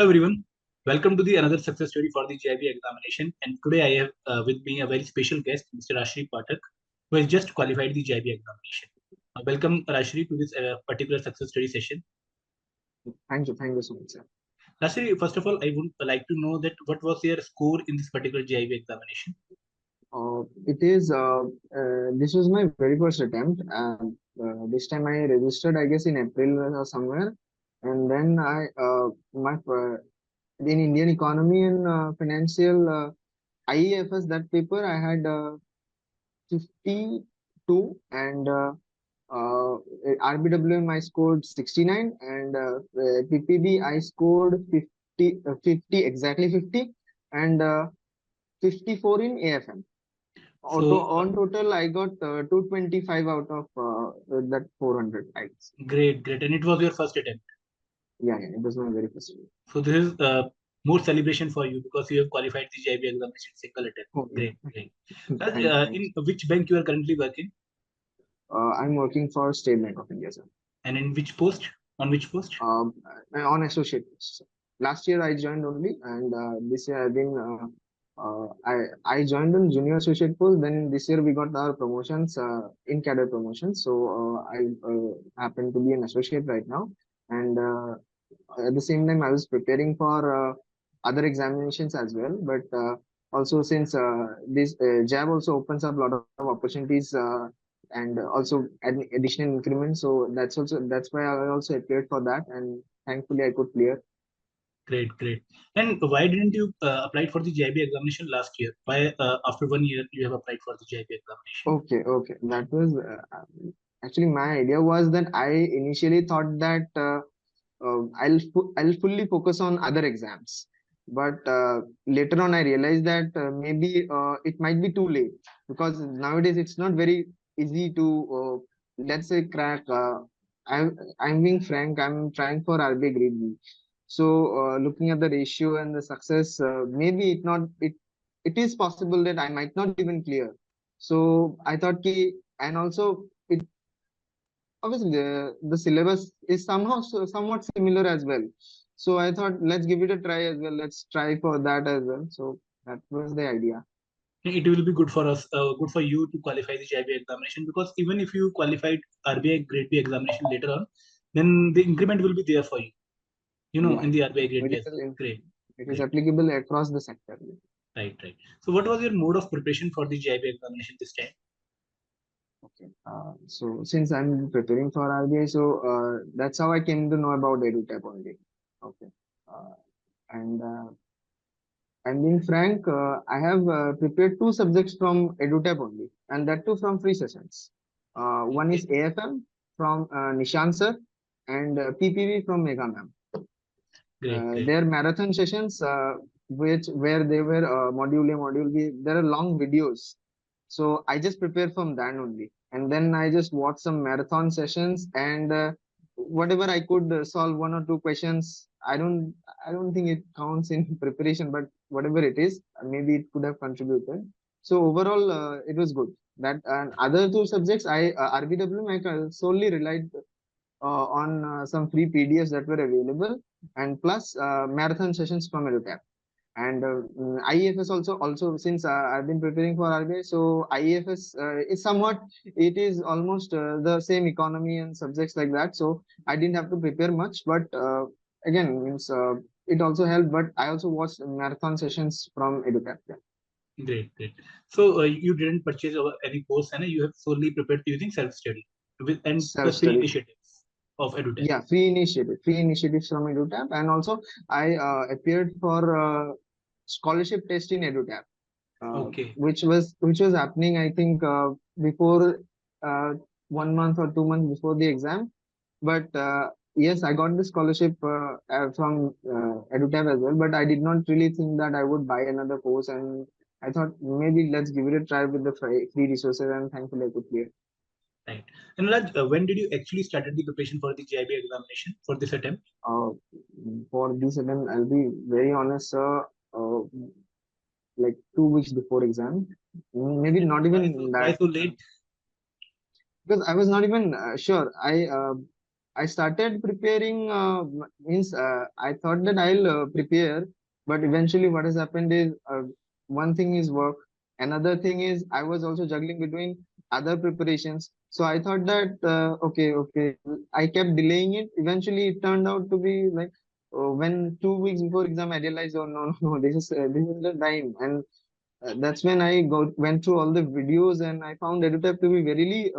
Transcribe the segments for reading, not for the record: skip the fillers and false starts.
everyone, welcome to the another success story for the JAIIB examination. And today I have with me a very special guest, Mr. Rashri Pathak, who has just qualified the JAIIB examination. Welcome, Rashri, to this particular success story session. Thank you so much, sir. Rashri, first of all, I would like to know that what was your score in this particular JAIIB examination? This was my very first attempt, and this time I registered, I guess, in April or somewhere, and then in Indian economy and financial IEFS, that paper I had 52, and RBWM I scored 69, and PPB I scored 50 exactly 50, and 54 in AFM. So on total, I got 225 out of that 400. Great. And it was your first attempt? Yeah, it was my very first attempt. So this is more celebration for you because you have qualified the JAIIB examination single attempt. Oh, great. In which bank you are currently working? I'm working for State Bank of India, sir. And in which post? On which post? On associate post. Last year I joined only, and this year I've been. I joined on junior associate post. Then this year we got our promotions in cadre promotions. So I happen to be an associate right now, and at the same time I was preparing for other examinations as well. But also since this JAIIB also opens up a lot of opportunities and also additional increments. So that's why I also appeared for that, and thankfully I could clear. Great. And why didn't you apply for the JAIIB examination last year? Why after 1 year you have applied for the JAIIB examination? Okay. That was actually my idea was that I initially thought that I'll fully focus on other exams, but later on I realized that maybe it might be too late, because nowadays it's not very easy to let's say crack. I'm being frank. I'm trying for RBI Grade B. So looking at the ratio and the success, maybe it is possible that I might not even clear. So I thought and also it obviously the syllabus is somewhat similar as well. So I thought let's give it a try as well. Let's try for that as well. So that was the idea. It will be good for us, good for you to qualify the JAIIB examination, because even if you qualified RBI Grade B examination later on, then the increment will be there for you. In the RBI Grade B. Great. It is applicable across the sector. Right. So what was your mode of preparation for the JAIIB examination this time? Okay. So since I'm preparing for RBI, so that's how I came to know about EduTap only. Okay. And I'm being frank, I have prepared 2 subjects from EduTap only, and that too from free sessions. One is AFM from Nishan sir, and PPV from Megha ma'am. Their marathon sessions, where they were module A, module B. There are long videos, so I just prepare from that only, and then I just watch some marathon sessions, and whatever I could solve 1 or 2 questions. I don't think it counts in preparation, but whatever it is, maybe it could have contributed. So overall, it was good. That and other 2 subjects, RBWM, I solely relied on some free PDFs that were available, and plus marathon sessions from EduTap. And IEFS also since I've been preparing for RBI, so IEFS is somewhat, it is almost the same economy and subjects like that. So I didn't have to prepare much, but again, means it also helped. But I also watched marathon sessions from EduTap. Great. So you didn't purchase any course, and you have solely prepared using self-study and free initiatives of EduTap. Yeah, free initiatives from EduTap, and also I appeared for scholarship test in EduTap, which was happening, I think, before 1 month or 2 months before the exam. But yes, I got the scholarship from EduTap as well. But I did not really think that I would buy another course, and I thought maybe let's give it a try with the free resources, and thankfully I could clear. Right. And Raj, when did you actually started the preparation for the JAIIB examination for this attempt? For this attempt, I'll be very honest, sir. Like 2 weeks before exam, maybe not even that. Why so late? Because I was not even sure. I started preparing. Means I thought that I'll prepare, but eventually, what has happened is one thing is work, another thing is I was also juggling between other preparations. So I thought that okay. I kept delaying it. Eventually, it turned out to be like when 2 weeks before exam, I realized, oh no, no, this is the time, and that's when I went through all the videos and I found EduTap to be very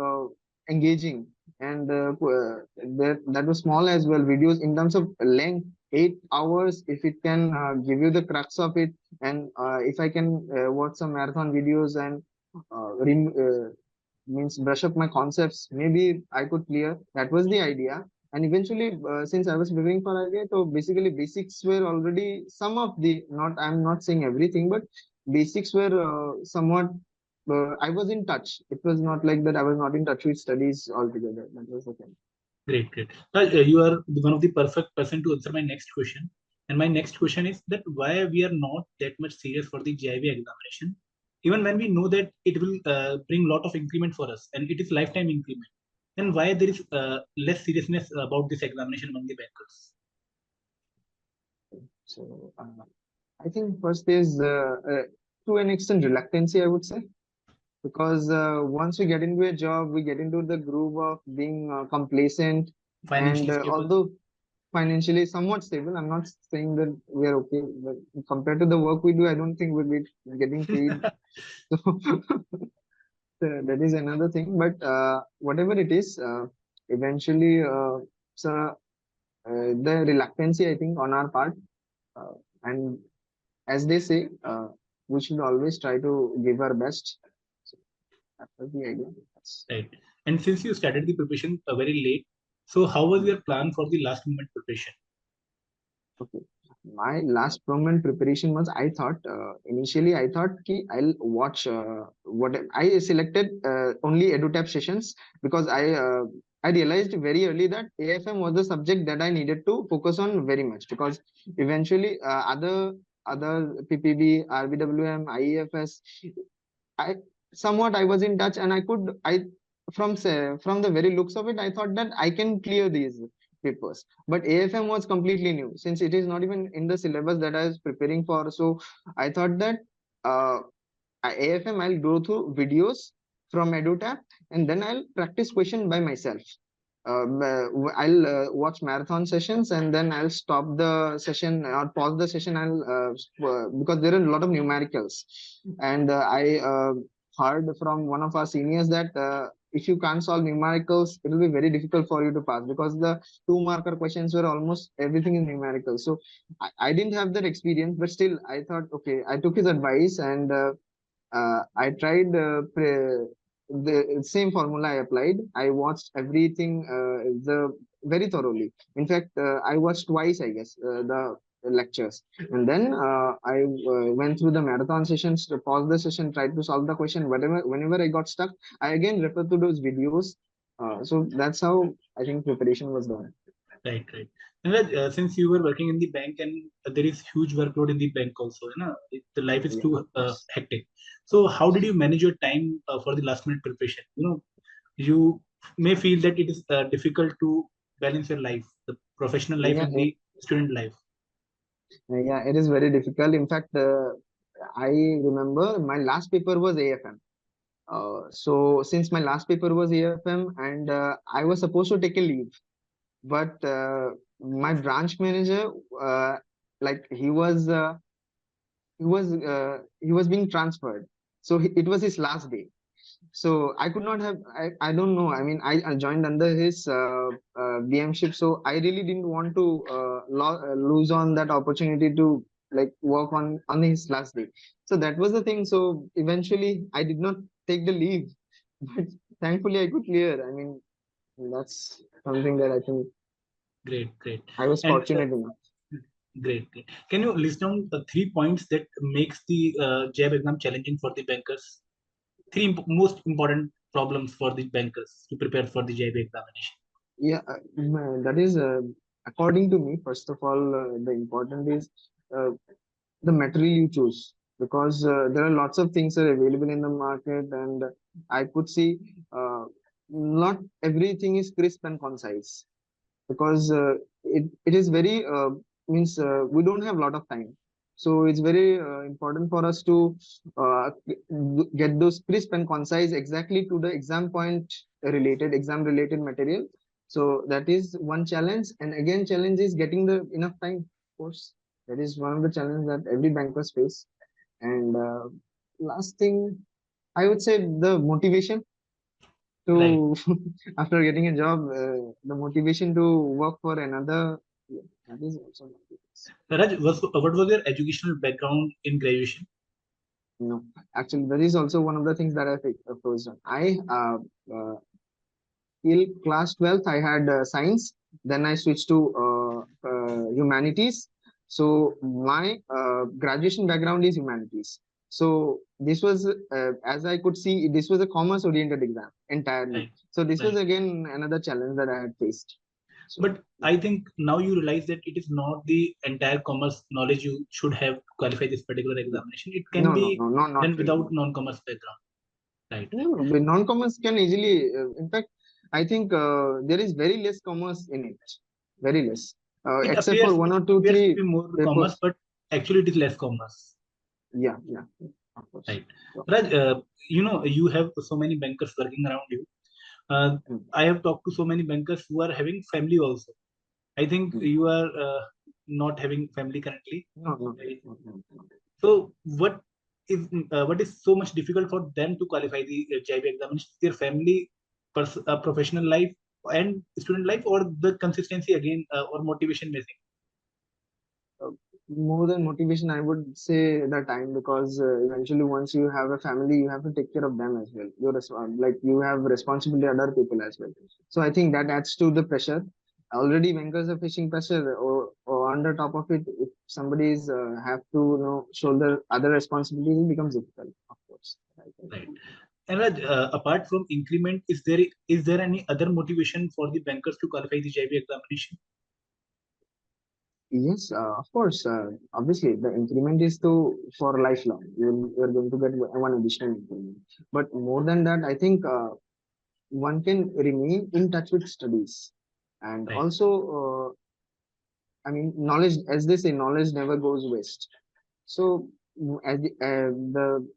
engaging, and that was small as well. Videos in terms of length, 8 hours. If it can give you the crux of it, and if I can watch some marathon videos and means brush up my concepts, maybe I could clear. That was the idea. And eventually, since I was preparing for idea, so basically basics were already some of the, not, I'm not saying everything, but basics were somewhat, I was in touch. It was not like that I was not in touch with studies altogether. That was the thing. Great, great. You are one of the perfect person to answer my next question. And my next question is that why we are not that much serious for the JIB examination, even when we know that it will bring lot of increment for us and it is lifetime increment. Then why there is less seriousness about this examination among the bankers? So I think first is to an extent reluctancy, I would say, because once we get into a job, we get into the groove of being complacent, and Financially stable. although financially somewhat stable, I'm not saying that we are okay, but compared to the work we do, I don't think we'll be getting paid. So that is another thing. But whatever it is, eventually, so the reluctancy, I think, on our part, and as they say, we should always try to give our best. So that was the idea. Right. And since you started the preparation very late, so how was your plan for the last moment preparation? Okay. My last moment preparation was, I thought initially I thought ki I'll watch what I selected only EduTap sessions, because I realized very early that AFM was the subject that I needed to focus on very much, because eventually other PPB, RBWM, IEFS, I somewhat I was in touch, and I from the very looks of it, I thought that I can clear these papers. But AFM was completely new, since it is not even in the syllabus that I was preparing for. So I thought that uh, AFM, I'll go through videos from EduTap, and then I'll practice question by myself. I'll watch marathon sessions, and then I'll stop the session or pause the session. Because there are a lot of numericals, and I heard from one of our seniors that if you can't solve numericals, it will be very difficult for you to pass, because the 2 marker questions were almost everything in numericals. So I didn't have that experience, but still I thought, okay, I took his advice, and I tried the same formula I applied. I watched everything the very thoroughly. In fact, I watched twice, I guess, the lectures, and then I went through the marathon sessions, to pause the session, tried to solve the question. Whenever I got stuck, I again referred to those videos. So that's how I think preparation was done. Right, right. And since you were working in the bank and there is huge workload in the bank also, you know, the life is Yeah, too of course. hectic. So how did you manage your time for the last minute preparation? You know, you may feel that it is difficult to balance your life, the professional life Yeah, and the student life. yeah, it is very difficult. In fact, I remember my last paper was AFM. So since my last paper was AFM, and I was supposed to take a leave, but my branch manager, uh, like he was being transferred, so it was his last day. So I could not have, I don't know. I mean, I joined under his BM ship, so I really didn't want to lose on that opportunity to like work on his last day. So that was the thing. So eventually, I did not take the leave, but thankfully I could clear. I mean, that's something that I think Great, great. I was And fortunate enough. great, great. Can you list down the 3 points that makes the JAB exam challenging for the bankers? Three most important problems for the bankers to prepare for the JIB examination. Yeah, that is according to me. First of all, the important is uh, the material you choose, because there are lots of things are available in the market, and I could see not everything is crisp and concise. because it is very means we don't have a lot of time. So it's very important for us to get those crisp and concise exactly to the exam related material. So that is one challenge. And again, challenge is getting the enough time. Of course, that is one of the challenges that every bankers face. And last thing, I would say the motivation Right. to after getting a job, the motivation to work for another, yeah, that is also not the case. Raj, what was your educational background in graduation? No, actually, that is also one of the things that I focused on. I uh, till class 12th, I had science. Then I switched to humanities. So my graduation background is humanities. So this was, as I could see, this was a commerce-oriented exam entirely. Right. So this was Right. again another challenge that I had faced. So But I think now you realize that it is not the entire commerce knowledge you should have to qualify this particular examination. It can no, no, be no, no, not done really. without non-commerce background. Right. No, Right. no, but non-commerce can easily, in fact, I think there is very less commerce in it, very less, except for one It or two, appears to three be more commerce, papers. but actually it is less commerce. Yeah, yeah, of course. Right. So, Raj, you have so many bankers working around you. Uh, mm, I have talked to so many bankers who are having family also. I think mm. you are not having family currently. No, no, Right. no, no, no. So what is so much difficult for them to qualify the JIB examination? Their family, professional life, and student life, or the consistency again, or motivation missing? Uh, More than motivation, I would say the time, because eventually once you have a family, you have to take care of them as well. Like you have responsibility other people as well. So I think that adds to the pressure. Already bankers are facing pressure, or on the top of it, if somebody is have to shoulder other responsibilities, it becomes difficult, of course. Right. Right. And Raj, apart from increment, is there any other motivation for the bankers to qualify the JIB examination? Yes, of course. Obviously, the increment is to for lifelong. You're going to get one additional increment. But more than that, I think one can remain in touch with studies, and Right. also, knowledge, as they say, knowledge never goes waste. So, as the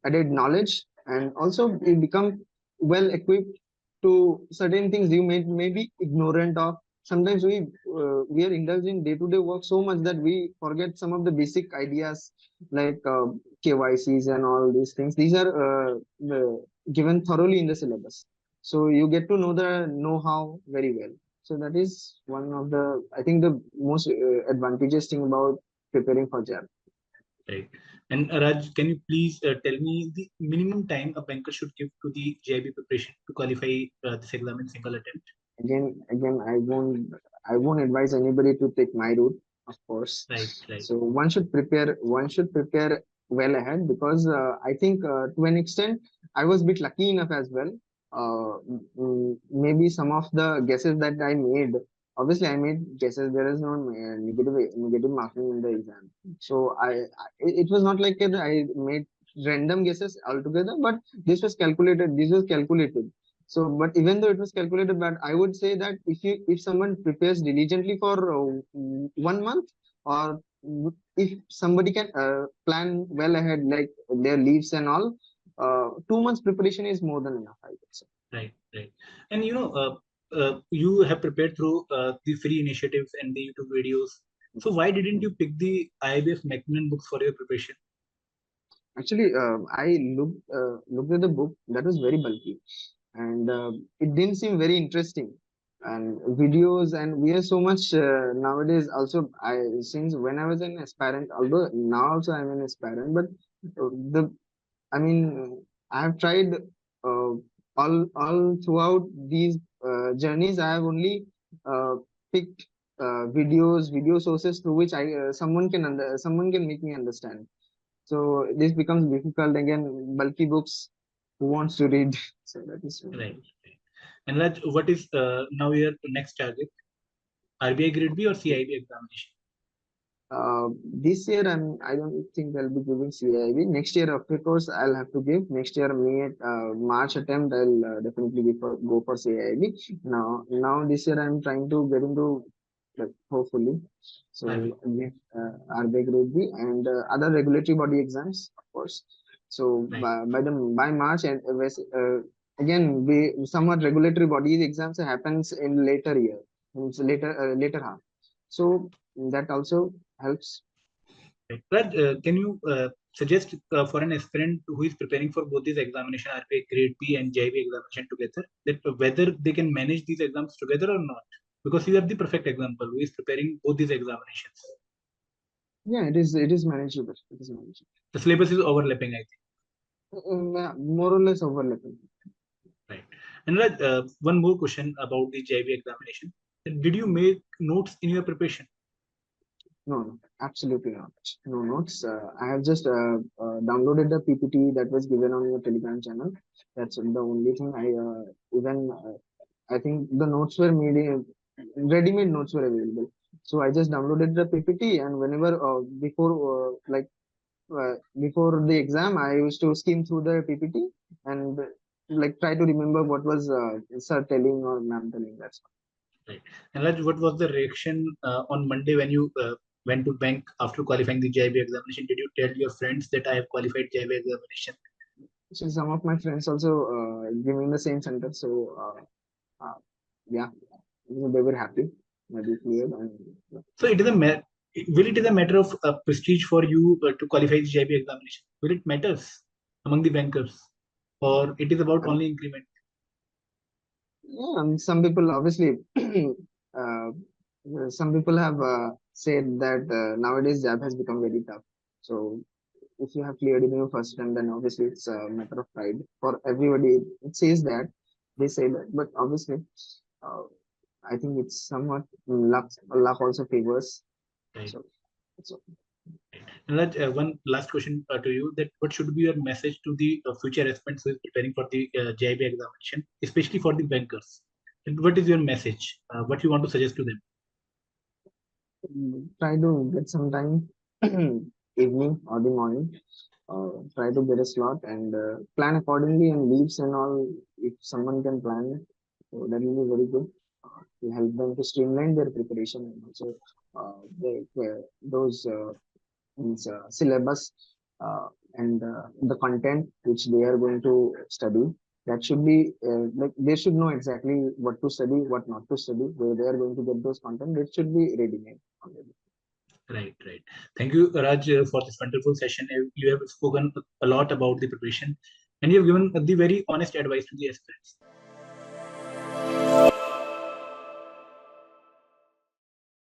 added knowledge, and also you become well equipped to certain things you may be ignorant of. Sometimes we are indulged in day-to-day work so much that we forget some of the basic ideas, like KYCs and all these things. These are given thoroughly in the syllabus, so you get to know the know-how very well. So that is one of the, I think, the most advantageous thing about preparing for JAB. Right. And Raj, can you please tell me the minimum time a banker should give to the JIB preparation to qualify this exam in single attempt? Again, I won't advise anybody to take my route, of course. Right. Right. So one should prepare well ahead, because I think to an extent I was a bit lucky enough as well. Maybe some of the guesses that I made, obviously I made guesses, there is no negative marking in the exam. So it was not like I made random guesses altogether, but this was calculated. So, but even though it was calculated, but I would say that if someone prepares diligently for 1 month, or if somebody can plan well ahead, like their leaves and all, 2 months preparation is more than enough, I would say. Right. Right. And you have prepared through the free initiatives and the YouTube videos. So why didn't you pick the IIBF Macmillan books for your preparation? Actually, I looked at the book that was very bulky, and it didn't seem very interesting. And videos, and we are so much nowadays. Also, I since when I was an aspirant, although now also I'm an aspirant, but the I mean, I have tried uh, all throughout these journeys. I have only picked video sources through which someone can make me understand. So this becomes difficult again. Bulky books, who wants to read? So that is one of Right. them. Right. And Raj, what is now your next target? RBI Grade B or CIB examination? This year I don't think I'll be giving CAIB. Next year, of course, I'll have to give. Next year, March attempt, I'll definitely go for CAIB. Now this year I'm trying to get into, like, hopefully. So with RBI Grade B and other regulatory body exams, of course. So by March, and again, somewhat regulatory body exams happens in later year, means later half. So that also helps. Raj, can you suggest for an aspirant who is preparing for both these examination, RPA Grade B and JIB examination together, that whether they can manage these exams together or not? Because you are the perfect example who is preparing both these examinations. Yeah, it is manageable. It is manageable. The syllabus is overlapping, I think. More or less overlapping. Right. And Raj, one more question about the JIB examination. Did you make notes in your preparation? No, absolutely not. No notes. I have just downloaded the PPT that was given on your Telegram channel. That's the only thing. I think the notes were made, ready-made notes were available. So I just downloaded the PPT, and whenever before the exam, I used to skim through the PPT and like try to remember what was sir telling or ma'am telling. That's right. And Raj, what was the reaction on Monday when you went to bank after qualifying the JIB examination? Did you tell your friends that I have qualified JIB examination? so some of my friends also give me the same sentence. So yeah, they were happy. Maybe cleared. And so it is will it is a matter of prestige for you to qualify the JIB examination? Will it matters among the bankers, or it is about only increment? yeah, and some people obviously some people have said that nowadays JAB has become very tough. So if you have cleared in your first attempt, then obviously it's a matter of pride for everybody. It says that, they say that, but obviously, uh, I think it's somewhat luck. Luck also favors. Right. So And Raj, one last question to you: that what should be your message to the future aspirants who is preparing for the JIB examination, especially for the bankers? And what is your message? What you want to suggest to them? try to get some time, evening or the morning. Try to get a slot and plan accordingly, and leaves and all. If someone can plan it, so that will be very good. To help them to streamline their preparation, and also those means syllabus and the content which they are going to study. That should be like they should know exactly what to study, what not to study, where they are going to get those content. It should be ready made already. Right, right. Thank you, Raj, for this wonderful session. You have spoken a lot about the preparation, and you have given the very honest advice to the aspirants.